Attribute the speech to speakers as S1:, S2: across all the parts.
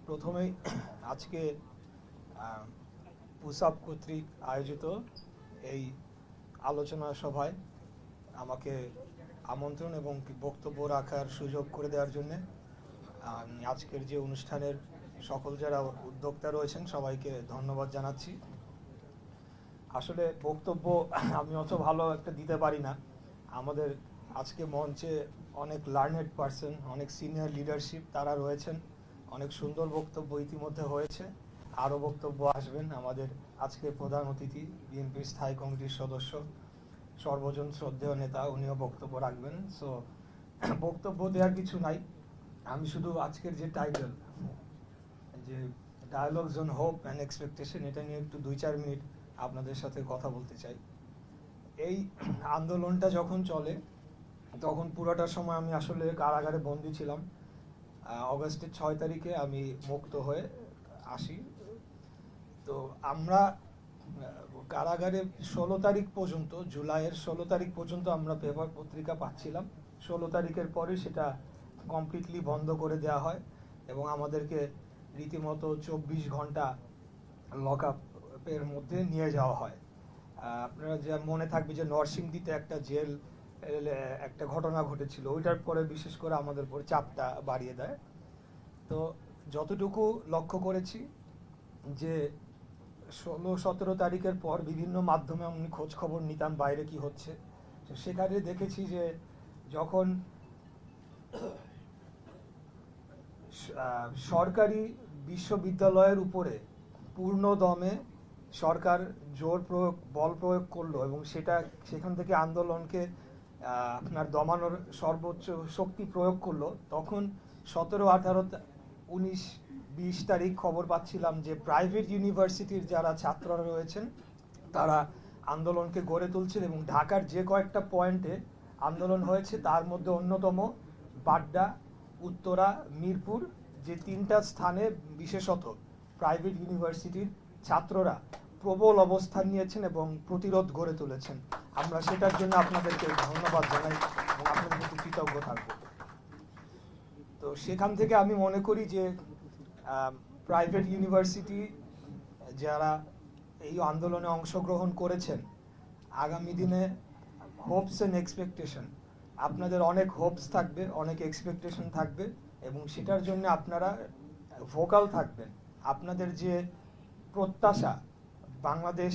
S1: প্রথমেই আজকে পুসআপ কর্তৃক আয়োজিত এই আলোচনা সভায় আমাকে আমন্ত্রণ এবং বক্তব্য রাখার সুযোগ করে দেওয়ার জন্য আজকের যে অনুষ্ঠানের সকল যারা উদ্যোক্তা রয়েছেন সবাইকে ধন্যবাদ জানাচ্ছি। আসলে বক্তব্য আমি অত ভালো একটা দিতে পারি না। আমাদের আজকে মঞ্চে অনেক লার্নেড পারসন, অনেক সিনিয়র লিডারশিপ তারা রয়েছেন, অনেক সুন্দর বক্তব্য ইতিমধ্যে হয়েছে, আরও বক্তব্য আসবেন। আমাদের আজকের প্রধান অতিথি বিএনপির স্থায়ী কমিটির সদস্য সর্বজন শ্রদ্ধেয় নেতা, উনিও বক্তব্য রাখবেন। সো বক্তব্য দেওয়ার কিছু নাই, আমি শুধু আজকের যে টাইটেল, যে dialogues on hope and expectation, এটা নিয়ে একটু 2-4 মিনিট আপনাদের সাথে কথা বলতে চাই। এই আন্দোলনটা যখন চলে তখন পুরোটা সময় আমি আসলে কারাগারে বন্দী ছিলাম। অগাস্টের 6 তারিখে আমি মুক্ত হয়ে আসি। তো আমরা কারাগারে 16 তারিখ পর্যন্ত, জুলাইয়ের 16 তারিখ পর্যন্ত আমরা পেপার পত্রিকা পাচ্ছিলাম। 16 তারিখের পরে সেটা কমপ্লিটলি বন্ধ করে দেওয়া হয় এবং আমাদেরকে রীতিমতো 24 ঘন্টা লক আপের মধ্যে নিয়ে যাওয়া হয়। আপনারা যা মনে থাকবে যে নরসিংদীতে একটা জেল একটা ঘটনা ঘটেছিল, ওইটার পরে বিশেষ করে আমাদের উপর চাপটা বাড়িয়ে দেয়। তো যতটুকু লক্ষ্য করেছি যে 16-17 তারিখের পর বিভিন্ন মাধ্যমে আমি খোঁজ খবর নিতাম বাইরে কি হচ্ছে। তো সেখানে দেখেছি যে যখন সরকারি বিশ্ববিদ্যালয়ের উপরে পূর্ণ দমে সরকার জোর প্রয়োগ, বল প্রয়োগ করলো এবং সেখান থেকে আন্দোলনকে আপনার দমানোর সর্বোচ্চ শক্তি প্রয়োগ করলো, তখন 17, 18, 19, 20 তারিখ খবর পাচ্ছিলাম যে প্রাইভেট ইউনিভার্সিটির যারা ছাত্ররা রয়েছেন তারা আন্দোলনকে গড়ে তুলছেন এবং ঢাকার যে কয়েকটা পয়েন্টে আন্দোলন হয়েছে তার মধ্যে অন্যতম বাড্ডা, উত্তরা, মিরপুর, যে 3টা স্থানে বিশেষত প্রাইভেট ইউনিভার্সিটির ছাত্ররা প্রবল অবস্থান নিয়েছেন এবং প্রতিরোধ গড়ে তুলেছেন। আমরা সেটার জন্য আপনাদেরকে ধন্যবাদ জানাই এবং আপনাদের প্রতি কৃতজ্ঞ থাকব। তো সেখান থেকে আমি মনে করি যে প্রাইভেট ইউনিভার্সিটি যারা এই আন্দোলনে অংশগ্রহণ করেছেন, আগামী দিনে হোপস অ্যান্ড এক্সপেকটেশন, আপনাদের অনেক হোপস থাকবে, অনেক এক্সপেকটেশন থাকবে এবং সেটার জন্য আপনারা ভোকাল থাকবেন। আপনাদের যে প্রত্যাশা, বাংলাদেশ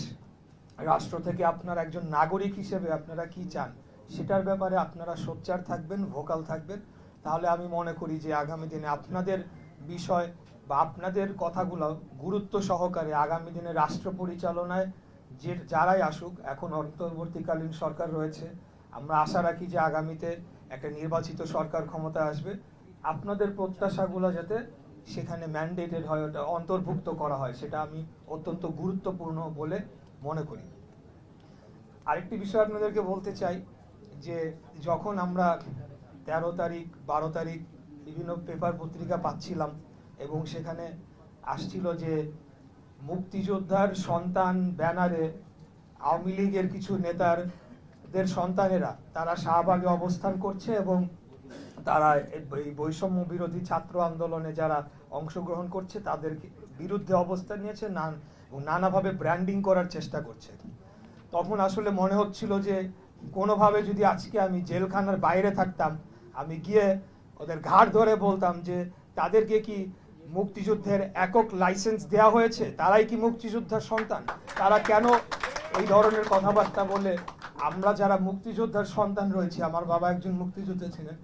S1: রাষ্ট্র থেকে আপনারা একজন নাগরিক হিসেবে আপনারা কি চান, সেটার ব্যাপারে আপনারা সোচ্চার থাকবেন, ভোকাল থাকবেন। তাহলে আমি মনে করি যে আগামী দিনে আপনাদের বিষয় বা আপনাদের কথাগুলো গুরুত্ব সহকারে আগামী দিনে রাষ্ট্র পরিচালনায় যারাই আসুক, এখন অন্তর্বর্তীকালীন সরকার রয়েছে, আমরা আশা রাখি যে আগামীতে একটা নির্বাচিত সরকার ক্ষমতা আসবে, আপনাদের প্রত্যাশাগুলো যাতে সেখানে ম্যান্ডেটেড হয়, ওটা অন্তর্ভুক্ত করা হয়, সেটা আমি অত্যন্ত গুরুত্বপূর্ণ বলে মনে করি। আরেকটি বিষয় আপনাদেরকে বলতে চাই যে যখন আমরা 13 তারিখ, 12 তারিখ বিভিন্ন পেপার পত্রিকা পাচ্ছিলাম এবং সেখানে আসছিল যে মুক্তিযোদ্ধার সন্তান ব্যানারে আওয়ামী লীগের কিছু নেতাদের সন্তানেরা তারা শাহবাগে অবস্থান করছে এবং তারা এই বৈষম্য বিরোধী ছাত্র আন্দোলনে যারা অংশগ্রহণ করছে তাদের বিরুদ্ধে অবস্থান নিয়েছে, নানাভাবে ব্র্যান্ডিং করার চেষ্টা করছে। তখন আসলে মনে হচ্ছিল যে কোনোভাবে যদি আজকে আমি জেলখানার বাইরে থাকতাম, আমি গিয়ে ওদের ঘাড় ধরে বলতাম যে তাদেরকে কি মুক্তিযুদ্ধের একক লাইসেন্স দেওয়া হয়েছে, তারাই কি মুক্তিযোদ্ধার সন্তান, তারা কেন এই ধরনের কথাবার্তা বলে, আমরা যারা মুক্তিযোদ্ধার সন্তান রয়েছে, আমার বাবা একজন মুক্তিযোদ্ধা ছিলেন,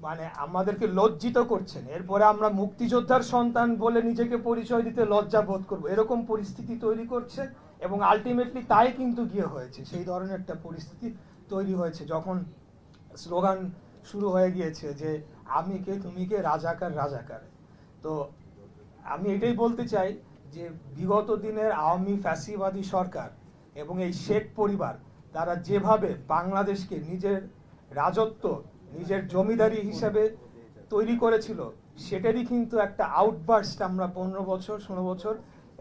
S1: মানে আমাদেরকে লজ্জিত করছেন, এরপরে আমরা মুক্তিযোদ্ধার সন্তান বলে নিজেকে পরিচয় দিতে লজ্জা বোধ করবো, এরকম পরিস্থিতি তৈরি করছে এবং আলটিমেটলি তাই কিন্তু গিয়ে হয়েছে। সেই ধরনের একটা পরিস্থিতি তৈরি হয়েছে যখন স্লোগান শুরু হয়ে গিয়েছে যে আমি কে, তুমি কে, রাজাকার রাজাকার। তো আমি এটাই বলতে চাই যে বিগত দিনের আওয়ামী ফ্যাসিবাদী সরকার এবং এই শেখ পরিবার তারা যেভাবে বাংলাদেশকে নিজের রাজত্ব, নিজের জমিদারি হিসেবে তৈরি করেছিল, সেটারই কিন্তু একটা আউটবার্স্ট আমরা 15 বছর, 16 বছর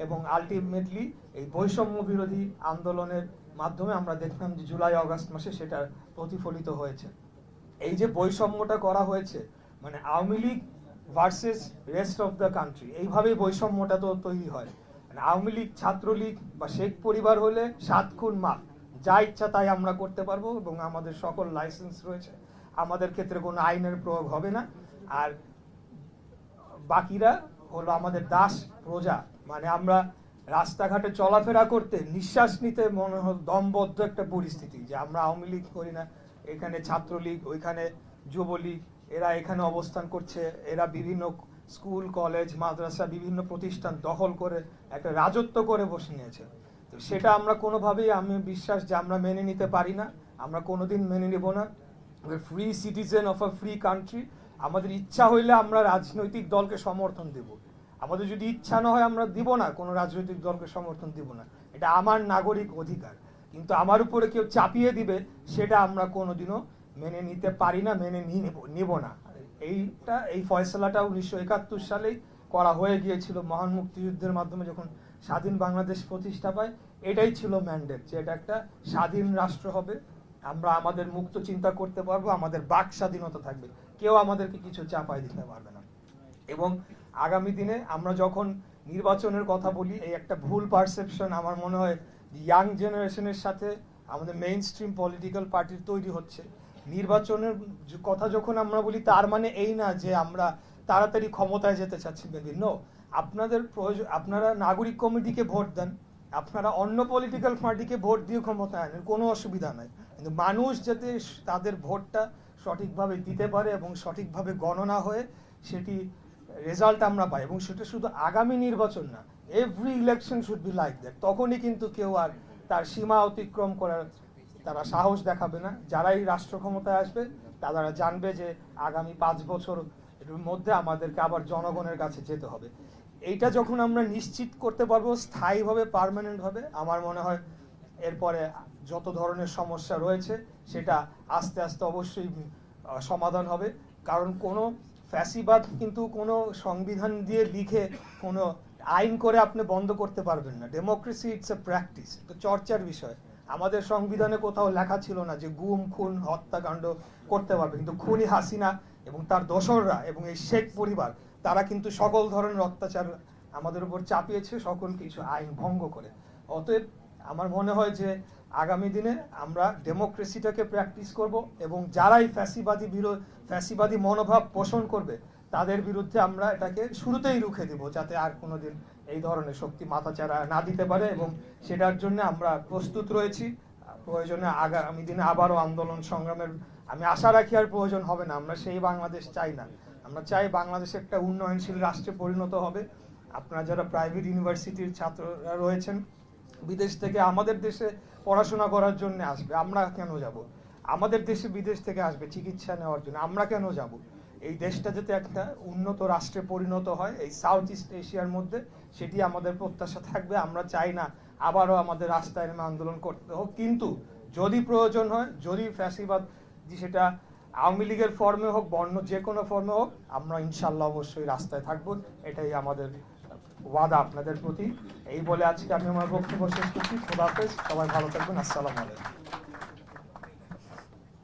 S1: এবং আলটিমেটলি এই বৈষম্য বিরোধী আন্দোলনের মাধ্যমে আমরা দেখলাম যে জুলাই আগস্ট মাসে সেটা প্রতিফলিত হয়েছে। এই যে বৈষম্যটা করা হয়েছে, মানে Awami League versus rest of the country, এইভাবেই বৈষম্যটা তো তৈরি হয়। মানে আওয়ামী লীগ, ছাত্রলীগ বা শেখ পরিবার হলে 7 খুন মাফ, যা ইচ্ছা তাই আমরা করতে পারবো এবং আমাদের সকল লাইসেন্স রয়েছে, আমাদের ক্ষেত্রে কোনো আইনের প্রয়োগ হবে না। আর বাকিরা হলো আমাদের দাস প্রজা, মানে আমরা রাস্তাঘাটে চলাফেরা করতে, নিঃশ্বাস নিতে মনে হয় দমবদ্ধ একটা পরিস্থিতি, যে আমরা আওয়ামী লীগ করি না, এখানে ছাত্রলীগ, ওইখানে যুবলীগ, এরা এখানে অবস্থান করছে, এরা বিভিন্ন স্কুল, কলেজ, মাদ্রাসা, বিভিন্ন প্রতিষ্ঠান দখল করে একটা রাজত্ব করে বসে নিয়েছে। তো সেটা আমরা কোনোভাবেই, আমি বিশ্বাস যে আমরা মেনে নিতে পারি না, আমরা কোনোদিন মেনে নেব না। Free citizen of a free country. আমাদের ইচ্ছা হইলে আমরা রাজনৈতিক দলকে সমর্থন দেব, আমাদের যদি ইচ্ছা না হয় আমরা দিব না, কোনো রাজনৈতিক দলকে সমর্থন দিব না, এটা আমার নাগরিক অধিকার। কিন্তু আমার উপরে কেউ চাপিয়ে দিবে, সেটা আমরা কোনোদিনও মেনে নিতে পারি না, মেনে নিব না। এই ফয়সালাটা 1971 সালেই করা হয়ে গিয়েছিল, মহান মুক্তিযুদ্ধের মাধ্যমে যখন স্বাধীন বাংলাদেশ প্রতিষ্ঠা পায়। এটাই ছিল ম্যান্ডেট, যে এটা একটা স্বাধীন রাষ্ট্র হবে, আমরা আমাদের মুক্ত চিন্তা করতে পারবো, আমাদের বাক স্বাধীনতা থাকবে, কেউ আমাদেরকে কিছু চাপাই দিতে পারবে না। এবং আগামী দিনে আমরা যখন নির্বাচনের কথা বলি, এই একটা ভুল পারসেপশন আমার মনে হয় ইয়াং জেনারেশনের সাথে আমাদের মেইন স্ট্রিম পলিটিক্যাল পার্টির তৈরি হচ্ছে। নির্বাচনের কথা যখন আমরা বলি, তার মানে এই না যে আমরা তাড়াতাড়ি ক্ষমতায় যেতে চাচ্ছি, বিভিন্ন আপনাদের প্রয়োজন, আপনারা নাগরিক কমিটিকে ভোট দেন, আপনারা অন্য পলিটিক্যাল পার্টিকে ভোট দিয়ে ক্ষমতায় আনেন, কোনো অসুবিধা নাই, কিন্তু মানুষ যাতে তাদের ভোটটা সঠিকভাবে দিতে পারে এবং সঠিকভাবে গণনা হয়ে সেটি রেজাল্ট আমরা পাই, এবং সেটা শুধু আগামী নির্বাচন না, every election should be like that. তখনই কিন্তু কেউ আর তার সীমা অতিক্রম করার তারা সাহস দেখাবে না। যারাই রাষ্ট্র ক্ষমতায় আসবে তারা জানবে যে আগামী 5 বছর এর মধ্যে আমাদেরকে আবার জনগণের কাছে যেতে হবে। এইটা যখন আমরা নিশ্চিত করতে পারবো স্থায়ীভাবে, পার্মানেন্ট হবে, আমার মনে হয় এরপরে যত ধরনের সমস্যা রয়েছে সেটা আস্তে আস্তে অবশ্যই সমাধান হবে। কারণ কোনো ফ্যাসিবাদ কিন্তু কোনো সংবিধান দিয়ে লিখে কোনো আইন করে আপনি বন্ধ করতে পারবেন না। ডেমোক্রেসি ইটস এ প্র্যাকটিস, তো চর্চার বিষয়। আমাদের সংবিধানে কোথাও লেখা ছিল না যে গুম, খুন, হত্যাকাণ্ড করতে পারবে, কিন্তু খুনি হাসিনা এবং তার দোসররা এবং এই শেখ পরিবার, তারা কিন্তু সকল ধরনের অত্যাচার আমাদের উপর চাপিয়েছে, সকল কিছু আইন ভঙ্গ করে। অতএব আমার মনে হয় যে আগামী দিনে আমরা ডেমোক্রেসিটাকে প্র্যাকটিস করব, এবং যারাই ফ্যাসিবাদী মনোভাব পোষণ করবে তাদের বিরুদ্ধে আমরা এটাকে শুরুতেই রুখে দিব, যাতে আর কোনোদিন এই ধরনের শক্তি মাথাচাড়া না দিতে পারে। এবং সেটার জন্য আমরা প্রস্তুত রয়েছি। প্রয়োজনে আগামী দিনে আবারও আন্দোলন সংগ্রামের আমি আশা রাখি আর প্রয়োজন হবে না। আমরা সেই বাংলাদেশ চাই না, আমরা চাই বাংলাদেশ একটা উন্নয়নশীল রাষ্ট্রে পরিণত হবে। আপনারা যারা প্রাইভেট ইউনিভার্সিটির ছাত্ররা রয়েছেন, বিদেশ থেকে আমাদের দেশে পড়াশোনা করার জন্য আসবে, আমরা কেন যাব? আমাদের দেশে বিদেশ থেকে আসবে চিকিৎসা নেওয়ার জন্য, আমরা কেন যাব? এই দেশটা যাতে একটা উন্নত রাষ্ট্রে পরিণত হয় এই সাউথ ইস্ট এশিয়ার মধ্যে, সেটি আমাদের প্রত্যাশা থাকবে। আমরা চাই না আবারও আমাদের রাস্তায় নেমে আন্দোলন করতে হোক, কিন্তু যদি প্রয়োজন হয়, যদি ফ্যাসিবাদ সেটা আওয়ামী লীগের ফর্মে হোক, বর্ণ যে কোনো ফর্মে হোক, আমরা ইনশাল্লাহ অবশ্যই রাস্তায় থাকবো, এটাই আমাদের ওয়াদা আপনাদের প্রতি। এই বলে আজকে আমি আমার বক্তব্য শেষ করছি। খোদা হাফেজ, সবাই ভালো থাকবেন, আসসালামু আলাইকুম।